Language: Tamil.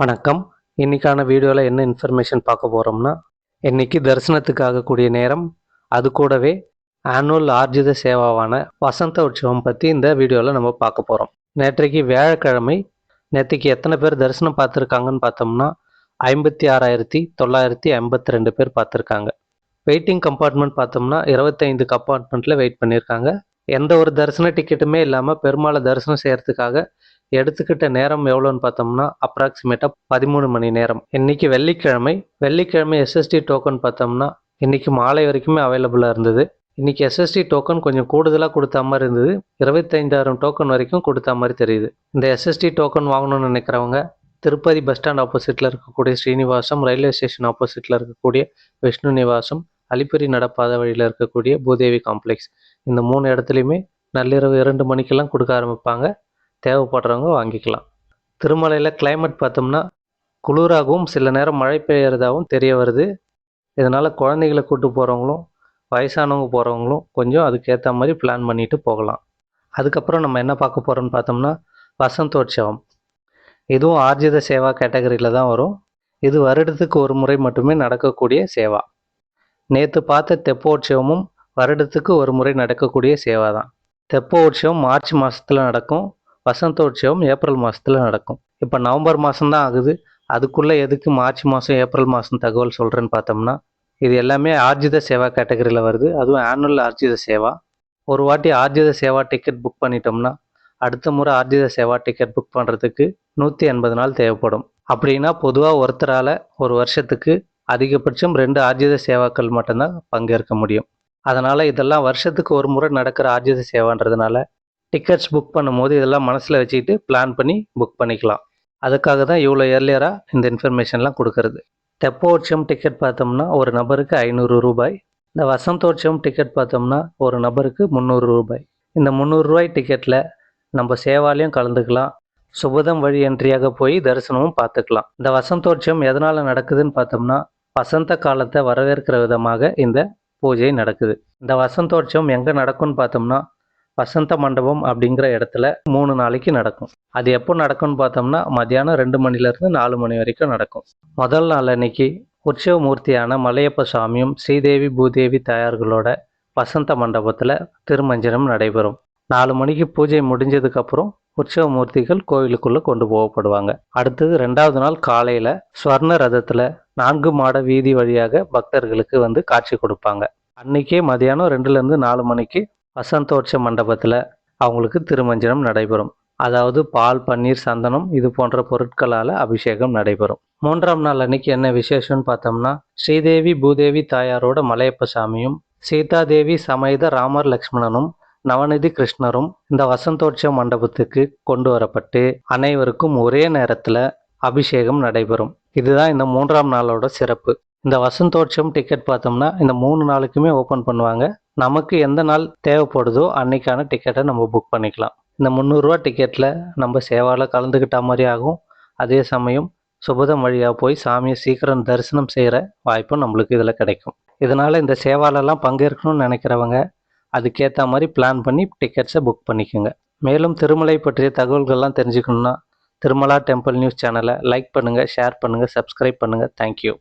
வணக்கம். இன்னைக்கான வீடியோவில் என்ன இன்ஃபர்மேஷன் பார்க்க போகிறோம்னா, இன்னைக்கு தரிசனத்துக்காக கூடிய நேரம், அது கூடவே ஆனுவல் ஆர்ஜித சேவாவான வசந்த உற்சவம் பற்றி இந்த வீடியோவில் நம்ம பார்க்க போகிறோம். நேற்றைக்கு வியாழக்கிழமை. நேற்றுக்கு எத்தனை பேர் தரிசனம் பார்த்துருக்காங்கன்னு பார்த்தோம்னா 56,952 பேர் பார்த்துருக்காங்க. வெயிட்டிங் கம்பார்ட்மெண்ட் பார்த்தோம்னா 25 கம்பார்ட்மெண்ட்டில் வெயிட் பண்ணியிருக்காங்க. எந்த ஒரு தரிசன டிக்கெட்டுமே இல்லாமல் பெருமாளை தரிசனம் செய்கிறதுக்காக எடுத்துக்கிட்ட நேரம் எவ்வளோன்னு பார்த்தோம்னா அப்ராக்சிமேட்டாக 13 மணி நேரம். இன்றைக்கி வெள்ளிக்கிழமை எஸ்எஸ்டி டோக்கன் பார்த்தோம்னா இன்றைக்கி மாலை வரைக்குமே அவைலபிளாக இருந்தது. இன்றைக்கி எஸ்எஸ்டி டோக்கன் கொஞ்சம் கூடுதலாக கொடுத்த மாதிரி இருந்தது. 25,000 டோக்கன் வரைக்கும் கொடுத்த மாதிரி தெரியுது. இந்த எஸ்எஸ்டி டோக்கன் வாங்கணும்னு நினைக்கிறவங்க திருப்பதி பஸ் ஸ்டாண்ட் ஆப்போசிட்டில் இருக்கக்கூடிய ஸ்ரீனிவாசம், ரயில்வே ஸ்டேஷன் ஆப்போசிட்டில் இருக்கக்கூடிய விஷ்ணு நிவாசம், அலிப்பிரி நடப்பாத வழியில் இருக்கக்கூடிய பூதேவி காம்ப்ளெக்ஸ், இந்த 3 இடத்துலையுமே நள்ளிரவு 2 மணிக்கெல்லாம் கொடுக்க ஆரம்பிப்பாங்க. தேவைப்படுறவங்க வாங்கிக்கலாம். திருமலையில் கிளைமேட் பார்த்தோம்னா குளிராகவும் சில நேரம் மழை பெய்யறதாகவும் தெரிய வருது. இதனால் குழந்தைகளை கூப்பிட்டு போகிறவங்களும் வயசானவங்க போகிறவங்களும் கொஞ்சம் அதுக்கேற்ற மாதிரி பிளான் பண்ணிட்டு போகலாம். அதுக்கப்புறம் நம்ம என்ன பார்க்க போகிறோம்னு பார்த்தோம்னா வசந்தோற்சவம். இதுவும் ஆர்ஜித சேவா கேட்டகரியில் தான் வரும். இது வருடத்துக்கு ஒரு முறை மட்டுமே நடக்கக்கூடிய சேவா. நேற்று பார்த்த தெப்போற்சவமும் வருடத்துக்கு ஒரு முறை நடக்கக்கூடிய சேவா தான். தெப்போற்சவம் மார்ச் மாதத்தில் நடக்கும். வசந்தோற்சவம் ஏப்ரல் மாதத்தில் நடக்கும். இப்போ நவம்பர் மாதம்தான் ஆகுது. அதுக்குள்ளே எதுக்கு மார்ச் மாதம் ஏப்ரல் மாதம் தகவல் சொல்கிறேன்னு பார்த்தோம்னா, இது எல்லாமே ஆர்ஜித சேவா கேட்டகரியில் வருது. அதுவும் ஆனுவல் ஆர்ஜித சேவா. ஒரு வாட்டி ஆர்ஜித சேவா டிக்கெட் புக் பண்ணிட்டோம்னா அடுத்த முறை ஆர்ஜித சேவா டிக்கெட் புக் பண்ணுறதுக்கு 180 நாள் தேவைப்படும். அப்படின்னா பொதுவாக ஒருத்தரால் ஒரு வருஷத்துக்கு அதிகபட்சம் 2 ஆர்ஜித சேவாக்கள் மட்டும்தான் பங்கேற்க முடியும். அதனால் இதெல்லாம் வருஷத்துக்கு ஒரு முறை நடக்கிற ஆர்ஜித சேவான்றதுனால டிக்கெட்ஸ் புக் பண்ணும்போது இதெல்லாம் மனசில் வச்சுக்கிட்டு பிளான் பண்ணி புக் பண்ணிக்கலாம். அதுக்காக தான் இவ்வளோ ஏர்லியராக இந்த இன்ஃபர்மேஷன்லாம் கொடுக்கறது. தெப்போற்சவம் டிக்கெட் பார்த்தோம்னா ஒரு நபருக்கு 500 ரூபாய். இந்த வசந்தோற்சவம் டிக்கெட் பார்த்தோம்னா ஒரு நபருக்கு 300 ரூபாய். இந்த 300 ரூபாய் டிக்கெட்டில் நம்ம சேவாலையும் கலந்துக்கலாம். சுபதம் வழி என்ட்ரியாக போய் தரிசனமும் பார்த்துக்கலாம். இந்த வசந்தோற்சவம் எதனால் நடக்குதுன்னு பார்த்தோம்னா வசந்த காலத்தை வரவேற்கிற விதமாக இந்த பூஜை நடக்குது. இந்த வசந்தோற்சவம் எங்கே நடக்கும்னு பார்த்தோம்னா வசந்த மண்டபம் அப்படிங்கிற இடத்துல 3 நாளைக்கு நடக்கும். அது எப்போ நடக்கும்னு பார்த்தோம்னா மத்தியானம் 2 மணிலேருந்து 4 மணி வரைக்கும் நடக்கும். முதல் நாள் அன்னைக்கு உற்சவ மூர்த்தியான மலையப்ப சுவாமியும் ஸ்ரீதேவி பூதேவி தாயார்களோட வசந்த மண்டபத்தில் திருமஞ்சனம் நடைபெறும். 4 மணிக்கு பூஜை முடிஞ்சதுக்கப்புறம் உற்சவ மூர்த்திகள் கோவிலுக்குள்ளே கொண்டு போகப்படுவாங்க. அடுத்தது 2வது நாள் காலையில் ஸ்வர்ண ரதத்தில் 4 மாட வீதி வழியாக பக்தர்களுக்கு வந்து காட்சி கொடுப்பாங்க. அன்னைக்கே மதியானம் 2லேருந்து 4 மணிக்கு வசந்தோற்சவ மண்டபத்தில் அவங்களுக்கு திருமஞ்சனம் நடைபெறும். அதாவது பால், பன்னீர், சந்தனம் இது போன்ற பொருட்களால் அபிஷேகம் நடைபெறும். 3ஆம் நாள் அன்னைக்கு என்ன விசேஷம்னு பார்த்தோம்னா ஸ்ரீதேவி பூதேவி தாயாரோட மலையப்ப சாமியும் சீதாதேவி சமேத ராமர் லக்ஷ்மணனும் நவநிதி கிருஷ்ணரும் இந்த வசந்தோற்சவ மண்டபத்துக்கு கொண்டு வரப்பட்டு அனைவருக்கும் ஒரே நேரத்தில் அபிஷேகம் நடைபெறும். இதுதான் இந்த 3ஆம் நாளோட சிறப்பு. இந்த வசந்தோற்சவம் டிக்கெட் பார்த்தோம்னா இந்த 3 நாளுக்குமே ஓப்பன் பண்ணுவாங்க. நமக்கு எந்த நாள் தேவைப்படுதோ அன்னைக்கான டிக்கெட்டை நம்ம புக் பண்ணிக்கலாம். இந்த 300 ரூபா டிக்கெட்டில் நம்ம சேவாவில் கலந்துக்கிட்ட மாதிரி ஆகும். அதே சமயம் சுபதம் வழியாக போய் சாமியை சீக்கிரம் தரிசனம் செய்கிற வாய்ப்பும் நம்மளுக்கு இதில் கிடைக்கும். இதனால் இந்த சேவாலெல்லாம் பங்கேற்கணும்னு நினைக்கிறவங்க அதுக்கேற்ற மாதிரி பிளான் பண்ணி டிக்கெட்ஸை புக் பண்ணிக்கோங்க. மேலும் திருமலை பற்றிய தகவல்கள்லாம் தெரிஞ்சுக்கணுன்னா திருமலா டெம்பிள் நியூஸ் சேனலை லைக் பண்ணுங்கள், ஷேர் பண்ணுங்கள், சப்ஸ்கிரைப் பண்ணுங்கள். தேங்க்யூ.